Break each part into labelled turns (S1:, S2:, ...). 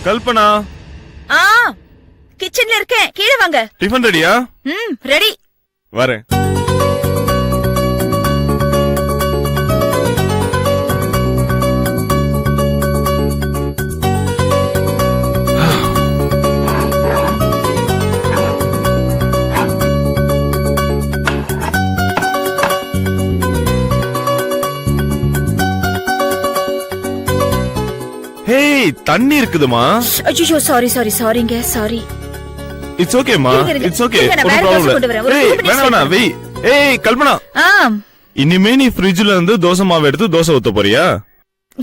S1: கல்பனா.
S2: கிச்சன்ல இருக்கேன், கீழே வாங்க.
S1: டிஃபன் ரெடியா?
S2: ரெடி.
S1: வரேன். ஹேய், தண்ணி இருக்குதுமா.
S2: ஐயோ சாரிங்க, சாரி.
S1: இட்ஸ் ஓகேமா, இட்ஸ் ஓகே. ஏய் கல்பனா, இனிமே நீ ஃப்ரிட்ஜ்ல இருந்து தோசை மாவு எடுத்து தோசை ஊத்த போறியா?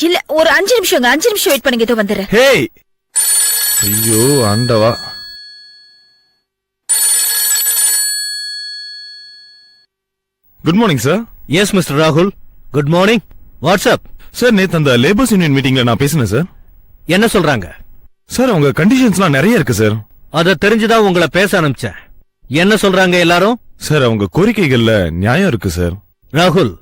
S2: இல்ல, ஒரு 5 நிமிஷம் வெயிட் பண்ணுங்க, இதோ வந்துறேன்.
S1: ஹேய், ஐயோ ஆண்டவா. Good morning sir.
S3: S mister ராகுல், குட் மார்னிங். வாட்ஸ்அப்
S1: சார், நேத்து அந்த லேபர்ஸ் யூனியன் மீட்டிங்ல நான் பேசினேன் சார்.
S3: என்ன சொல்றாங்க
S1: சார்? உங்க கண்டிஷன்ஸ்லாம் நிறைய இருக்கு சார்.
S3: அத தெரிஞ்சுதான் உங்களை பேச அனுப்பிச்சேன். என்ன சொல்றாங்க எல்லாரும்?
S1: சார், அவங்க கோரிக்கைகள்ல நியாயம் இருக்கு சார்.
S3: ராகுல்,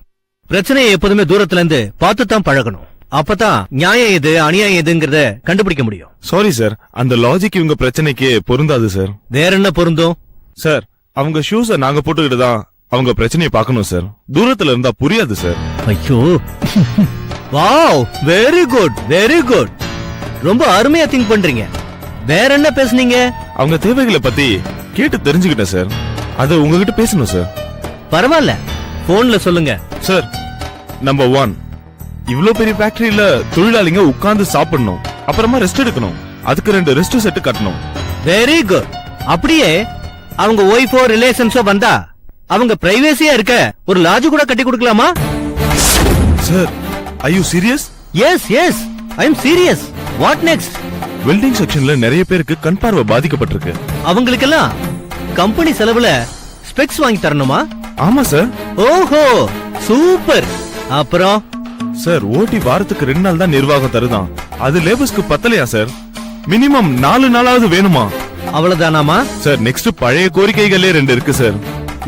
S3: பிரச்சனையை எப்போதுமே தூரத்துல இருந்து பார்த்துதான் பழகணும். அப்பதான் நியாயம் எது அநியாயம் எதுங்கிறத கண்டுபிடிக்க முடியும்.
S1: சாரி சார், அந்த லாஜிக் இவங்க பிரச்சனைக்கு பொருந்தாது சார்.
S3: வேற என்ன பொருந்தும்?
S1: சார், அவங்க ஷூஸ நாங்க போட்டுக்கிட்டு தான் அவங்க பிரச்சனையை பார்க்கணும் சார். தூரத்துல இருந்தா புரியாது சார்.
S3: ஐயோ, wow, very good, very good. ரொம்ப அருமையா திங்க் பண்றீங்க. வேற என்ன பேசுனீங்க?
S1: அவங்க தேவைகளை பத்தி கேட்டு தெரிஞ்சுக்கிட்டேன் சார். அது உங்ககிட்ட பேசணும் சார்.
S3: பரவாயில்ல, போன்ல சொல்லுங்க.
S1: சார், நம்பர் 1, இவ்ளோ பெரிய ஃபேக்டரியில தொழிலாளிங்க உட்கார்ந்து சாப்பிடணும், அப்புறமா ரெஸ்ட் எடுக்கணும். அதுக்கு 2 ரெஸ்ட் செட் கட்டணும்.
S3: Very good. அப்படியே அவங்க ஒய்ஃபோ ரிலேஷன்ஸோ வந்தா அவங்க பிரைவேசியா இருக்க ஒரு லாட்ஜ் கூட கட்டி கொடுக்கலாமா?
S1: Sir, are you serious?
S3: Yes yes, I am serious. What next?
S1: Welding செக்ஷன்ல நிறைய பேருக்கு கண் பார்வை பாதிக்கப்பட்டிருக்கு.
S3: அவங்களுக்கெல்லாம் கம்பெனி செலவுல ஸ்பெக்ஸ் வாங்கி தரணுமா?
S1: ஆமா சார்.
S3: ஓஹோ, சூப்பர். அப்புறம்
S1: சார், ஓட்டி வாரத்துக்கு 2 நாள் தான் நிர்வாகம் தருதான். அது லேபர்ஸ்க்கு பத்தலையா சார்? மினிமம் 4 நாளாவது வேணுமா?
S3: அவ்வளவுதானாமா?
S1: சார், நெக்ஸ்ட் பழைய கோரிக்கைகளே 2 இருக்கு சார்.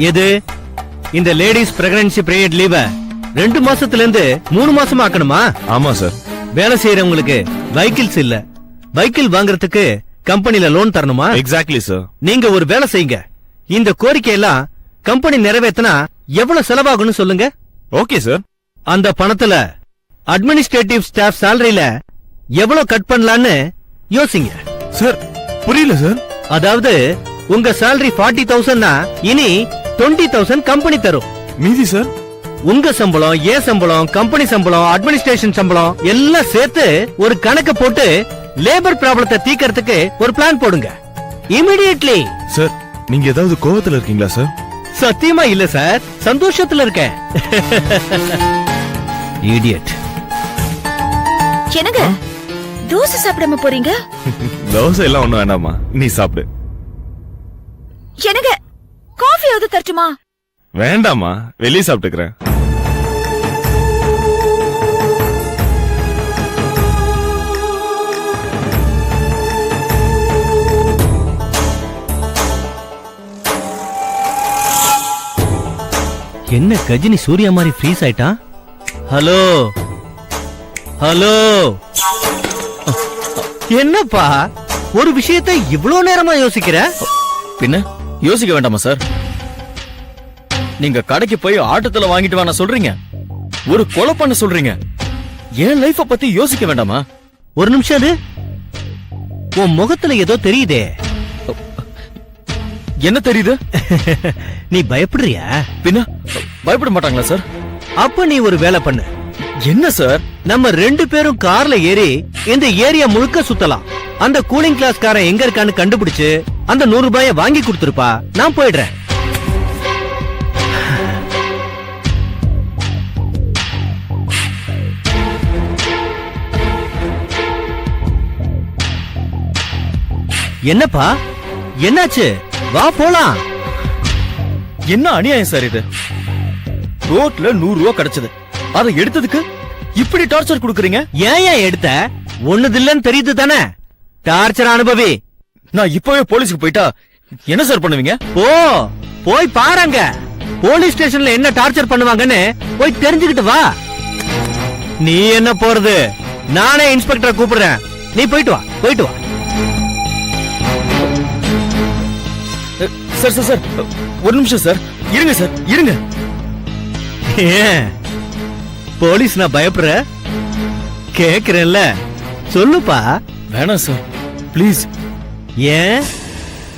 S3: எது? இந்த லேடிஸ் பிரெக்னன்சி பீரியட் லீவ 2 மாசத்துல இருந்து 3 மாசமா ஆக்கணுமா?
S1: ஆமா சார்.
S3: வேலை செய்யறவங்களுக்கு வெஹிக்கிள்ஸ் இல்ல, வெஹிக்கிள் வாங்குறதுக்கு கம்பெனில லோன் தரணுமா?
S1: Exactly sir.
S3: நீங்க ஒரு வேலை செய்யுங்க, இந்த கோரிக்கையெல்லாம் கம்பெனி நிறைவேற்றினா எவ்வளவு செலவாகும்னு சொல்லுங்க.
S1: Okay sir.
S3: அந்த பணத்துல அட்மினிஸ்ட்ரேட்டிவ் ஸ்டாஃப் சாலரியில எவ்வளவு கட் பண்ணலான்னு யோசிங்க.
S1: சார், புரியல சார்.
S3: அதாவது உங்க salary 40,000னா இனி 20,000 கம்பெனி தரும்.
S1: மீதி சார்?
S3: உங்க சம்பளம், ஏ சம்பளம், கம்பெனி சம்பளம், அட்மினிஸ்ட்ரேஷன் சம்பளம் எல்லாம் சேர்த்து ஒரு கணக்கு போட்டு லேபர் ப்ராப்ளத்தை தீக்கிறதுக்கு ஒரு பிளான் போடுங்க. இமிடியேட்லி.
S1: சார், நீங்க ஏதாவது கோவத்துல இருக்கீங்களா சார்?
S3: சத்தியமா இல்ல சார், சந்தோஷத்துல இருக்கேன். இடியட்.
S2: என்னங்க தோசை சாப்பிடாம போறீங்க?
S1: தோசை எல்லாம் ஒண்ணும் வேண்டாமா, நீ சாப்பிடு.
S2: என்னங்க காஃபியாவது தரட்டுமா?
S1: வேண்டாமா, வெளியே சாப்பிட்டுக்கிறேன்.
S3: என்ன கஜினி சூர்யா மாதிரி ஃப்ரீஸ் ஆயிட்டான்? ஹலோ ஹலோ, என்னப்பா ஒரு விஷயத்தை இவ்வளவு நேரமா யோசிக்கிற?
S4: பின்ன யோசிக்க வேண்டாமா சார்? நீங்க கடைக்கு போய் ஆட்டத்துல வாங்கிட்டு வாங்க சொல்றீங்க, ஒரு கொலை பண்ண சொல்றீங்க. என் லைஃப பத்தி யோசிக்க வேண்டாமா?
S3: ஒரு நிமிஷம், அது உன் முகத்துல ஏதோ தெரியுதே.
S4: என்ன தெரியுது?
S3: நீ பயப்படுறியா?
S4: பின்ன பயப்பட மாட்டாங்களா சார்?
S3: அப்ப நீ ஒரு வேலை பண்ணு.
S4: என்ன சார்?
S3: நம்ம 2 பேரும் கார்ல ஏறி இந்த ஏரியா முழுக்க சுத்தலாம். அந்த கூலிங் கிளாஸ் காரன் எங்க இருக்கான்னு கண்டுபிடிச்சு அந்த 100 ரூபாய வாங்கி கொடுத்துருப்பா, நான் போயிடுறேன். என்னப்பா, என்னாச்சு? வா போலாம்.
S4: என்ன அநியாயம் சார் இது? ரோட்ல 100 ரூபா கிடைச்சது, அதை எடுத்ததுக்கு இப்படி டார்ச்சர் கொடுக்கறீங்க.
S3: ஏன் எடுத்த? ஒண்ணுதில்லன்னு தெரியுது தானே? டார்ச்சர் அனுபவி.
S4: நான் இப்பவே போலீஸ்க்கு போயிட்டா என்ன சார் பண்ணுவீங்க?
S3: ஓ, போய் பாருங்க. போலீஸ் ஸ்டேஷன்ல என்ன டார்ச்சர் பண்ணுவாங்கன்னு போய் தெரிஞ்சுக்கிட்டு வா. நீ என்ன போறது? நானே இன்ஸ்பெக்டரை கூப்பிடுறேன். நீ போயிட்டு வா போயிட்டு வா.
S4: சார் சார் சார் ஒரு நிமிஷம் சார், இருங்க சார் இருங்க.
S3: ஏன் போலீஸ் நான் பயப்படுற? கேக்குறேன்ல, சொல்லுப்பா.
S4: வேணாம் சார் ப்ளீஸ்.
S3: ஏன்?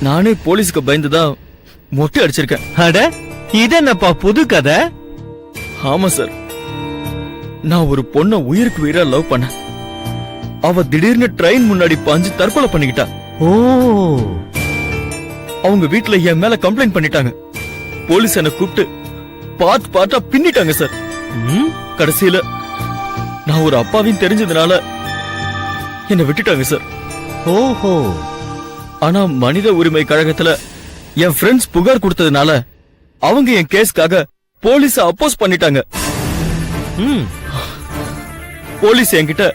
S4: நானே போலீஸ்க்கு பயந்துதான் மொட்டை அடிச்சிருக்கேன்.
S3: அட இது என்னப்பா புது கதை?
S4: ஆமா சார், நான் ஒரு பொண்ண உயிருக்கு உயிரா லவ் பண்ண. அவ திடீர்னு ட்ரெயின் முன்னாடி பாஞ்சு தற்கொலை பண்ணிக்கிட்டா.
S3: ஓ,
S4: அவங்க வீட்ல என் மேல கம்ப்ளைண்ட் பண்ணிட்டாங்க. போலீஸ் என்ன கூப்பிட்டு பார்ட் பார்ட்டா பின்னிட்டாங்க சார்.
S3: ம்,
S4: கடைசியில நான் ஒரு அப்பாவின்னு தெரிஞ்சதுனால என்ன விட்டுட்டாங்க சார்.
S3: ஓஹோ.
S4: ஆனா மனித உரிமை கழகத்துல என் ஃப்ரெண்ட்ஸ் புகார் கொடுத்ததுனால அவங்க என் கேஸ்க்காக போலீஸ அப்போஸ் பண்ணிட்டாங்க.
S3: ம்,
S4: போலீஸ் என்கிட்ட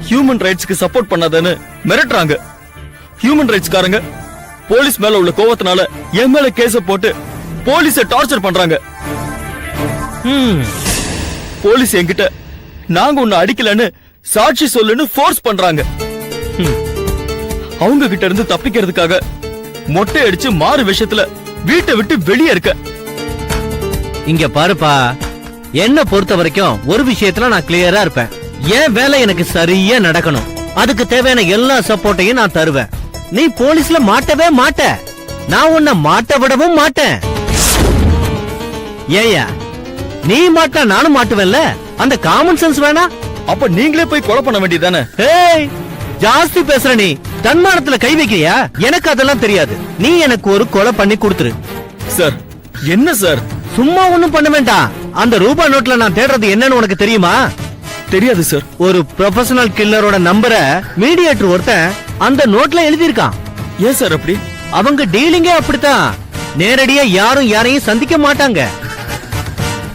S4: ஹியூமன் ரைட்ஸ்க்கு சப்போர்ட் பண்ணாதன்னு மிரட்டுறாங்க. ஹியூமன் ரைட்ஸ்காரங்க போலீஸ் மேல உள்ள கோவத்தினால என் மேல கேஸ போட்டு போலீஸ டார்ச்சர் பண்றாங்க.
S3: ம்.
S4: போலீஸ் என்கிட்ட நாங்க உன்னை அடிக்கலன்னு சாட்சி சொல்லுன்னு ஃபோர்ஸ் பண்றாங்க. அவங்க கிட்ட இருந்து தப்பிக்கிறதுக்காக மொட்டை அடிச்சு மாறு விஷயத்துல வீட்டை விட்டு வெளியே இருக்க.
S3: இங்க பாருப்பா, என்ன பொறுத்த வரைக்கும் ஒரு விஷயத்துல நான் கிளியரா இருப்பேன். என் வேலை எனக்கு சரியா நடக்கணும். அதுக்கு தேவையான எல்லா சப்போர்ட்டையும் நான் தருவேன். நீ போலீஸ்ல மாட்டவே மாட்ட, நான் உன்னை மாட்ட விடவும் மாட்டேன். ஏயா நீ மாட்டா நானும் மாட்டுவேன்ல, அந்த காமன் சென்ஸ் வேணா?
S4: அப்ப நீங்களே போய் கொலை பண்ண வேண்டியதானே?
S3: ஏய், ஜாஸ்தி பேசுற நீ. தன்மானத்துல கை வைக்கிறியா? எனக்கு அதெல்லாம் தெரியாது. நீ எனக்கு ஒரு கொலை பண்ணி கொடுத்துரு.
S4: சார் என்ன சார்?
S3: சும்மா ஒண்ணும் பண்ண வேண்டாம். அந்த ரூபா நோட்ல நான் தேடுறது என்னன்னு உனக்கு தெரியுமா?
S4: தெரியாது சார்.
S3: ஒரு ப்ரொபஷனல் கில்லரோட நம்பரை மீடியேட்டர் ஒருத்தன் அந்த நோட்ல எழுதியிருக்கான்.
S4: ஏன் சார் அப்படி?
S3: அவங்க டீலிங்கே அப்படித்தான். நேரடியா யாரும் யாரையும் சந்திக்க மாட்டாங்க.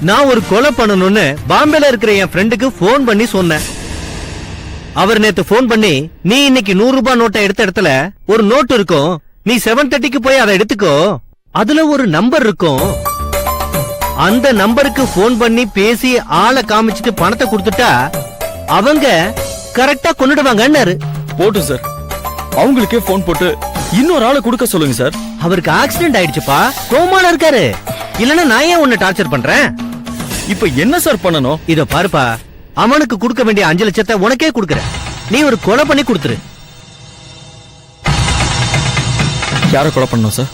S3: நான் ஒரு கொலை பண்ணணும்னு பாம்பேல இருக்கிற என் ஃப்ரெண்டுக்கு போன் பண்ணி சொன்னேன். அவர் நேத்து போன் பண்ணி, நீ இன்னைக்கு 100 ரூபாய் நோட்டை எடுத்த இடத்துல ஒரு நோட் இருக்கும், நீ 7:30க்கு போய் அதை எடுத்துக்கோ, அதுல ஒரு நம்பர் இருக்கும், அந்த நம்பருக்கு போன் பண்ணி பேசி ஆளை காமிச்சிட்டு பணத்தை கொடுத்துட்டா அவங்க கரெக்டா கொன்னுடுவாங்கன்னாரு.
S4: போட்டும் சார், அவங்களுக்கே போன் போட்டு இன்னொரு ஆளை கொடுக்க சொல்லுங்க சார்.
S3: அவருக்கு ஆக்சிடென்ட் ஆயிடுச்சுப்பா, கோமால இருக்காரு. இல்லன்னா நான் ஏன் உன்னை டார்ச்சர் பண்றேன்?
S4: இப்ப என்ன சார் பண்ணணும்?
S3: இத பாருப்பா, அவனுக்கு கொடுக்க வேண்டிய 5 லட்சத்தை உனக்கே கொடுக்கற. நீ ஒரு கொலை பண்ணி கொடுத்துரு.
S4: யார கொலை பண்ணணும் sir?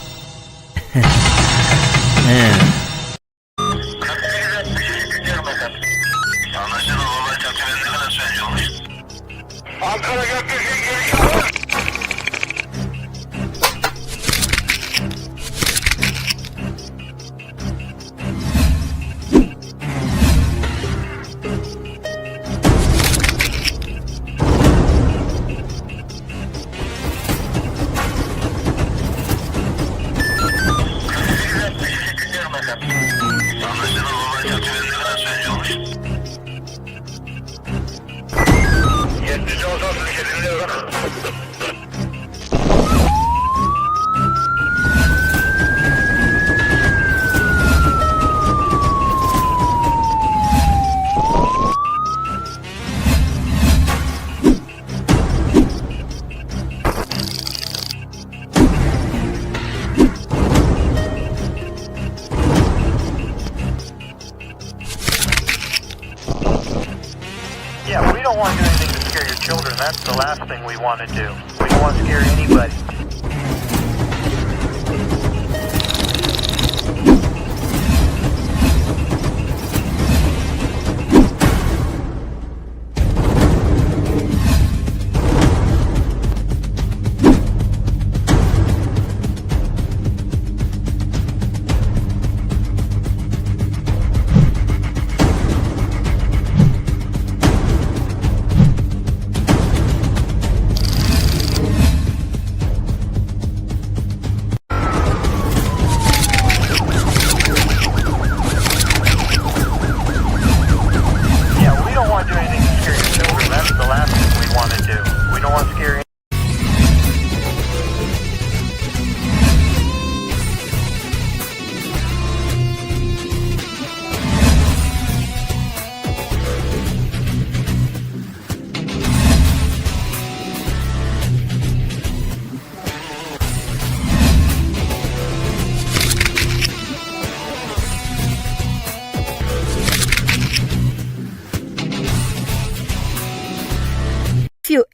S5: Yeah, we don't want to do anything to scare your children. That's the last thing we want to do. We don't want to scare anybody.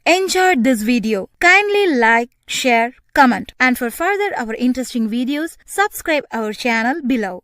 S6: enjoyed this video, kindly like, share, comment, and for further our interesting videos, subscribe our channel below.